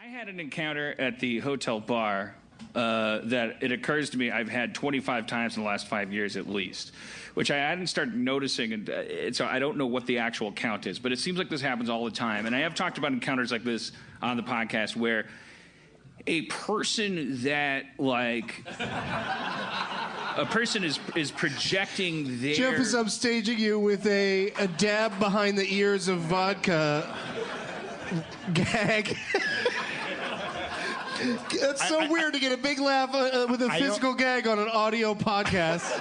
I had an encounter at the hotel bar that it occurs to me I've had 25 times in the last 5 years at least, which I hadn't started noticing, and so I don't know what the actual count is, but it seems like this happens all the time. And I have talked about encounters like this on the podcast where a person that, like, a person is projecting their... Jeff is upstaging you with a dab behind the ears of vodka gag. It's so weird to get a big laugh with a physical gag on an audio podcast.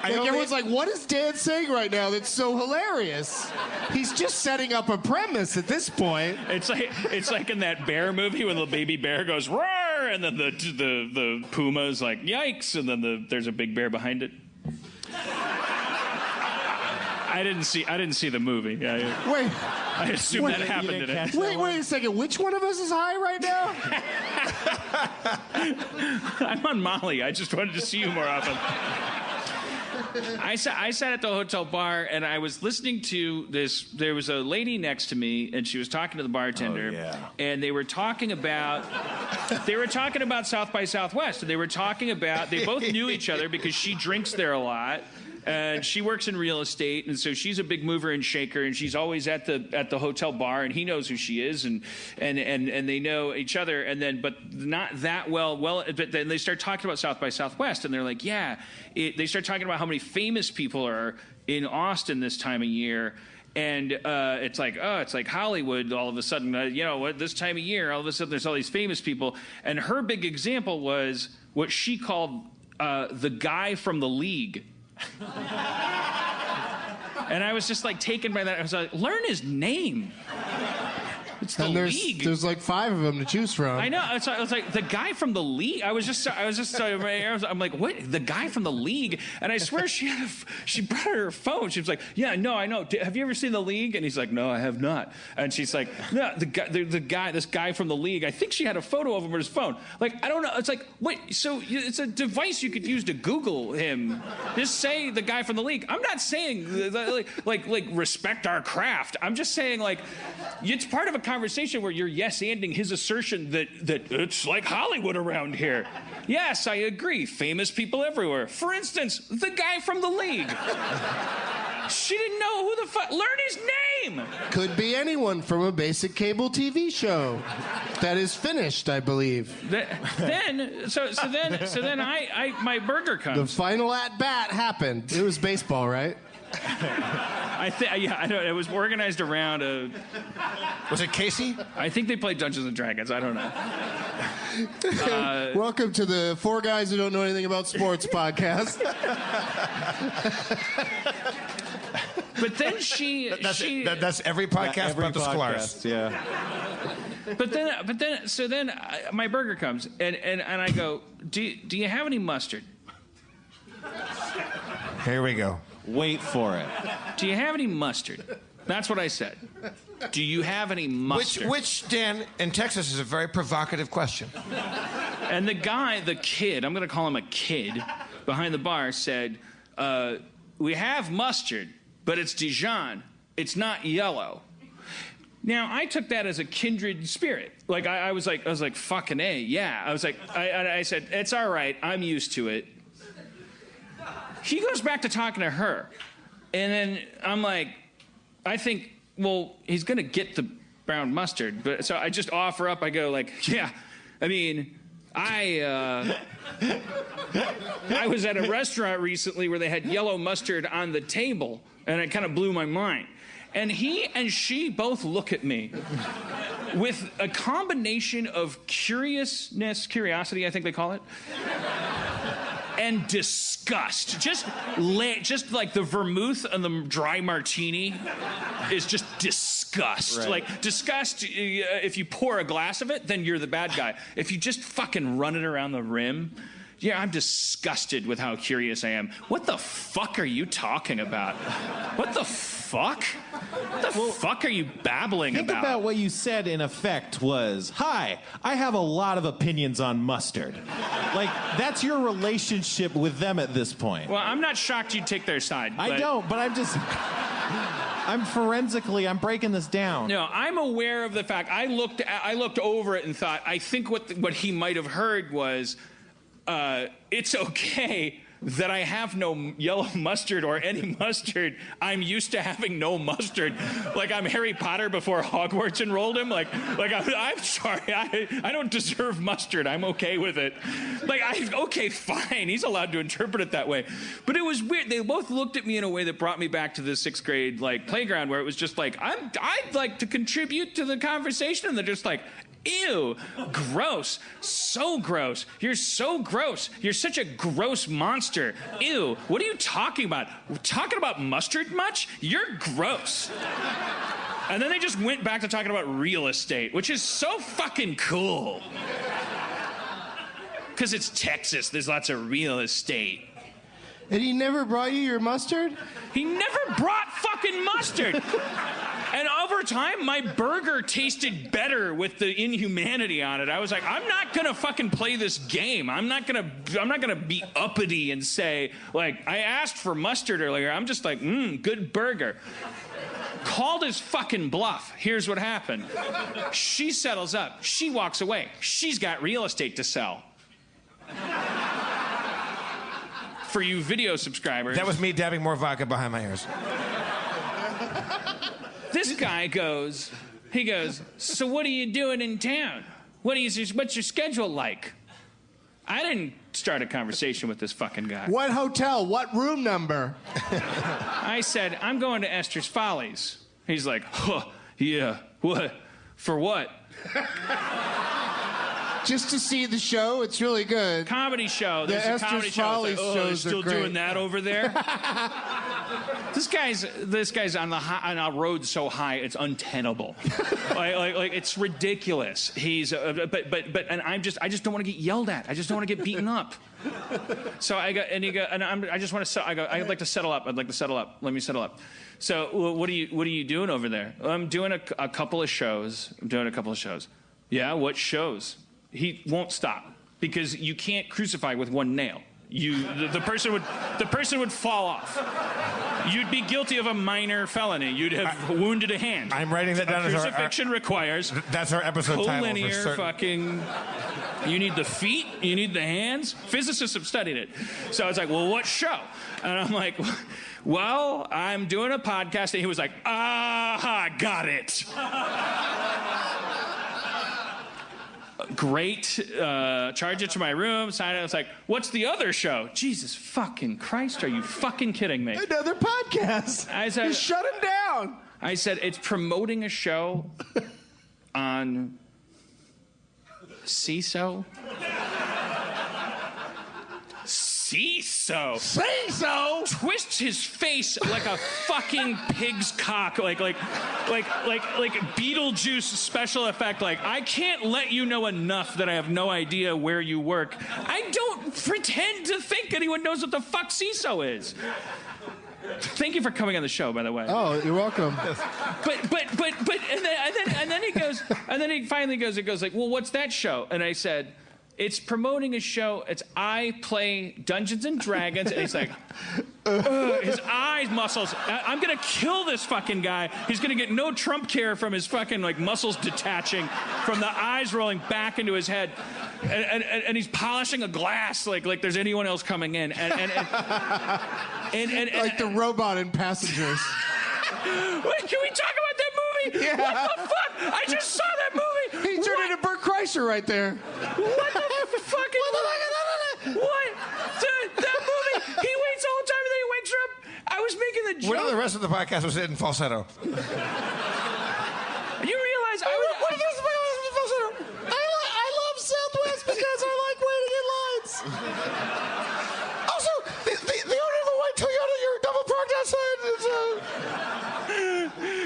Everyone's like, what is Dan saying right now that's so hilarious? He's just setting up a premise at this point. It's like in that bear movie when the baby bear goes roar, and then the puma is like yikes, and then there's a big bear behind it. I didn't see the movie. Wait. I assume that happened in it. Wait a second. Which one of us is high right now? I'm on Molly. I just wanted to see you more often. I sat at the hotel bar and I was listening to this. There was a lady next to me and she was talking to the bartender. Oh, yeah. And they were talking about South by Southwest. And they were talking about, they both knew each other because she drinks there a lot. And she works in real estate, and so she's a big mover and shaker, and she's always at the hotel bar, and he knows who she is, and they know each other, and then but not that well. But then they start talking about South by Southwest, and they're like, yeah. They start talking about how many famous people are in Austin this time of year. And it's like Hollywood all of a sudden, this time of year, all of a sudden there's all these famous people. And her big example was what she called the guy from the League. And I was just like taken by that. I was like, learn his name. It's the League. There's like 5 of them to choose from. I know. I was like, the guy from the League. I'm like, what? The guy from the League? And I swear she brought her phone. She was like, yeah, no, I know. Have you ever seen the League? And he's like, no, I have not. And she's like, no, this guy from the League. I think she had a photo of him on his phone. Like, I don't know. It's like, wait. So it's a device you could use to Google him. Just say the guy from the League. I'm not saying like respect our craft. I'm just saying like it's part of a conversation where you're yes-anding his assertion that it's like Hollywood around here. Yes, I agree. Famous people everywhere. For instance, the guy from the League. She didn't know who the fuck. Learn his name. Could be anyone from a basic cable TV show that is finished, I believe. Then my burger comes. The final at bat happened. It was baseball, right? I know. It was organized around a... Was it Casey? I think they played Dungeons and Dragons. I don't know. Welcome to the 4 Guys Who Don't Know Anything About Sports podcast. But then that's every podcast about the Sklar's. Yeah. But then my burger comes and I go, do you have any mustard? Here we go. Wait for it. Do you have any mustard? That's what I said. Do you have any mustard? Which, Dan, in Texas is a very provocative question. And the kid, I'm going to call him a kid, behind the bar said, we have mustard, but it's Dijon. It's not yellow. Now, I took that as a kindred spirit. Like, I was like, fucking A, yeah. I said, it's all right. I'm used to it. He goes back to talking to her. And then I'm like, I think, well, he's going to get the brown mustard. But so I just offer up. I go like, yeah, I mean, I was at a restaurant recently where they had yellow mustard on the table. And it kind of blew my mind. And he and she both look at me with a combination of curiosity, I think they call it, and disgust. Just like the vermouth and the dry martini is just disgust. Right. Like, disgust, if you pour a glass of it, then you're the bad guy. If you just fucking run it around the rim, yeah, I'm disgusted with how curious I am. What the fuck are you talking about? What the fuck? What the fuck are you babbling about? Think about what you said in effect was, hi, I have a lot of opinions on mustard. Like, that's your relationship with them at this point. Well, I'm not shocked you'd take their side. I don't, but I'm just... I'm breaking this down. No, I'm aware of the fact. I looked over it and thought, I think what he might have heard was, it's okay that I have no yellow mustard or any mustard. I'm used to having no mustard. Like I'm Harry Potter before Hogwarts enrolled him. Like I'm sorry, I don't deserve mustard. I'm okay with it. Okay, fine. He's allowed to interpret it that way. But it was weird. They both looked at me in a way that brought me back to the 6th grade playground where it was just like, I'd like to contribute to the conversation, and they're just like, ew, gross, so gross. You're so gross. You're such a gross monster. Ew, what are you talking about? Talking about mustard much? You're gross. And then they just went back to talking about real estate, which is so fucking cool. Because it's Texas, there's lots of real estate. And he never brought you your mustard? He never brought fucking mustard. And over time, my burger tasted better with the inhumanity on it. I was like, I'm not gonna fucking play this game. I'm not gonna be uppity and say, like, I asked for mustard earlier. I'm just like, good burger. Called his fucking bluff. Here's what happened. She settles up. She walks away. She's got real estate to sell. For you video subscribers. That was me dabbing more vodka behind my ears. This guy goes, so what are you doing in town? What's your schedule like? I didn't start a conversation with this fucking guy. What hotel? What room number? I said, I'm going to Esther's Follies. He's like, yeah, what? For what? Just to see the show. It's really good. Comedy show. There's a comedy show. Follies shows still are great. doing that over there? This guy's on a road so high it's untenable. like it's ridiculous. He's and I just don't want to get yelled at. I just don't want to get beaten up. So I just want to. I'd like to settle up. I'd like to settle up. Let me settle up. So what are you doing over there? I'm doing a couple of shows. Yeah, what shows? He won't stop because you can't crucify with one nail. The person would fall off. You'd be guilty of a minor felony. You'd have wounded a hand. I'm writing that down. Crucifixion requires. That's our episode title. Collinear fucking. You need the feet. You need the hands. Physicists have studied it. So it's like, well, what show? And I'm like, well, I'm doing a podcast. And he was like, got it. Great. Charge it to my room. Sign it. It's like, what's the other show? Jesus fucking Christ, are you fucking kidding me? Another podcast. I said, just shut him down. I said, it's promoting a show on CISO. CISO twists his face like a fucking pig's cock, like Beetlejuice special effect. Like, I can't let you know enough that I have no idea where you work. I don't pretend to think anyone knows what the fuck CISO is. Thank you for coming on the show, by the way. Oh, you're welcome. And then he goes, and then he finally goes, like, well, what's that show? And I said, it's promoting a show. I play Dungeons and Dragons. And he's like, his eyes muscles. I'm going to kill this fucking guy. He's going to get no Trump care from his fucking muscles detaching from the eyes rolling back into his head. And he's polishing a glass like there's anyone else coming in. And like the robot in Passengers. Wait, can we talk about that movie? Yeah. What the fuck? I just saw that movie. He turned into Bert Kreischer right there. What the fucking... What? That movie, he waits all the time and then he wakes up. I was making the joke. What if the rest of the podcast was in falsetto? You realize What if this was falsetto? I love Southwest because I like waiting in lines. Also, the owner of the white Toyota, you're double parked outside.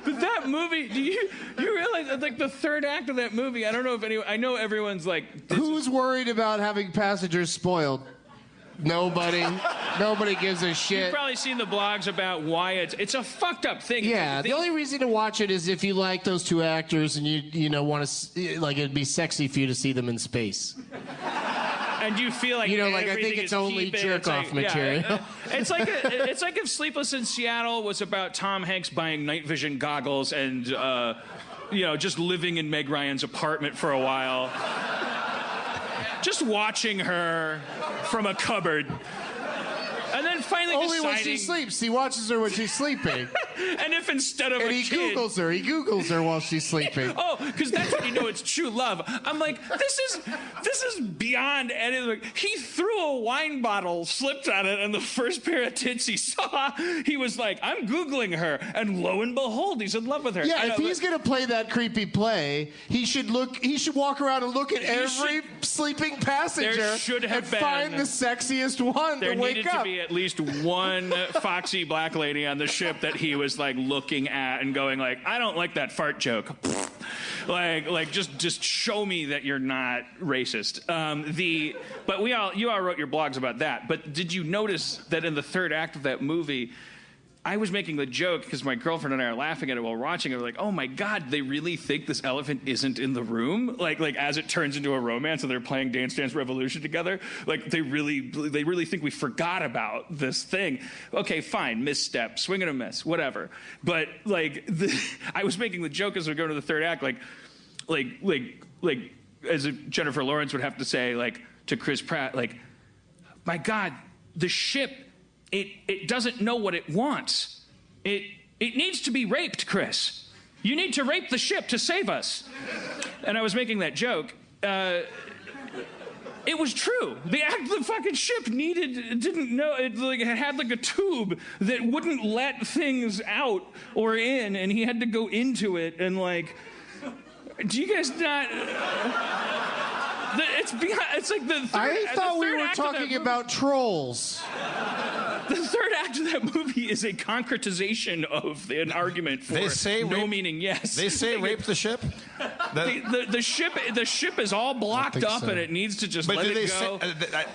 But that movie, do you realize that the third act of that movie, I don't know if anyone, I know everyone's like... Who's worried about having Passengers spoiled? Nobody. Nobody gives a shit. You've probably seen the blogs about why it's a fucked up thing. Yeah, the only reason to watch it is if you like those two actors and you want to, like, it'd be sexy for you to see them in space. and you feel like You know, like, I everything think it's is only cheap, and jerk-off material. It's like if Sleepless in Seattle was about Tom Hanks buying night vision goggles and just living in Meg Ryan's apartment for a while, just watching her from a cupboard. And then finally Only deciding... when she sleeps. He watches her when she's sleeping. And if instead of And a he kid... Googles her while she's sleeping. Oh, because that's when you know it's true love. I'm like, this is beyond anything. He threw a wine bottle, slipped on it, and the first pair of tits he saw, he was like, I'm Googling her. And lo and behold, he's in love with her. Yeah, if he's going to play that creepy play, he should walk around and look at every sleeping passenger There should have and been- find the sexiest one There to wake needed up. to be at least one foxy black lady on the ship that he was like looking at and going like, I don't like that fart joke. like just show me that you're not racist. But you all wrote your blogs about that. But did you notice that in the third act of that movie, I was making the joke because my girlfriend and I are laughing at it while watching it. We're like, oh my God, they really think this elephant isn't in the room? Like as it turns into a romance and they're playing Dance Dance Revolution together, like they really think we forgot about this thing. Okay, fine, misstep, swing and a miss, whatever. But I was making the joke as we go to the third act, like as Jennifer Lawrence would have to say, like to Chris Pratt, like, my God, the ship. It doesn't know what it wants. It needs to be raped, Chris. You need to rape the ship to save us. And I was making that joke. It was true. The fucking ship didn't know. It had like a tube that wouldn't let things out or in, and he had to go into it and like. Do you guys not? It's like the third. I thought we third were act of that talking movie- about trolls. The third act of that movie is a concretization of an argument for no meaning yes. They say rape the ship? The ship is all blocked up so. and it needs to just But let did it they go. say...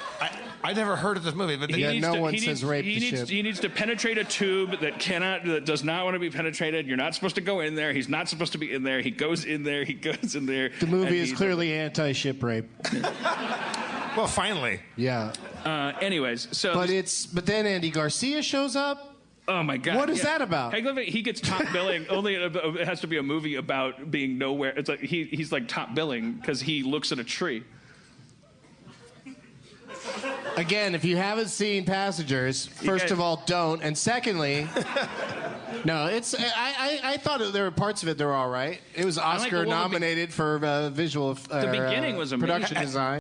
I never heard of this movie, but no one says rape the ship. He needs to penetrate a tube that does not want to be penetrated. You're not supposed to go in there. He's not supposed to be in there. He goes in there. He goes in there. The movie is clearly anti-ship rape. Well, finally. Yeah. Anyways, so But then Andy Garcia shows up. oh my God, What is that about? He gets top billing. Only it has to be a movie about being nowhere. It's like he's like top billing because he looks at a tree. Again, if you haven't seen Passengers, first of all, don't. And secondly, no, it's. I thought there were parts of it that were all right. It was Oscar nominated for visual. The beginning was amazing. production design.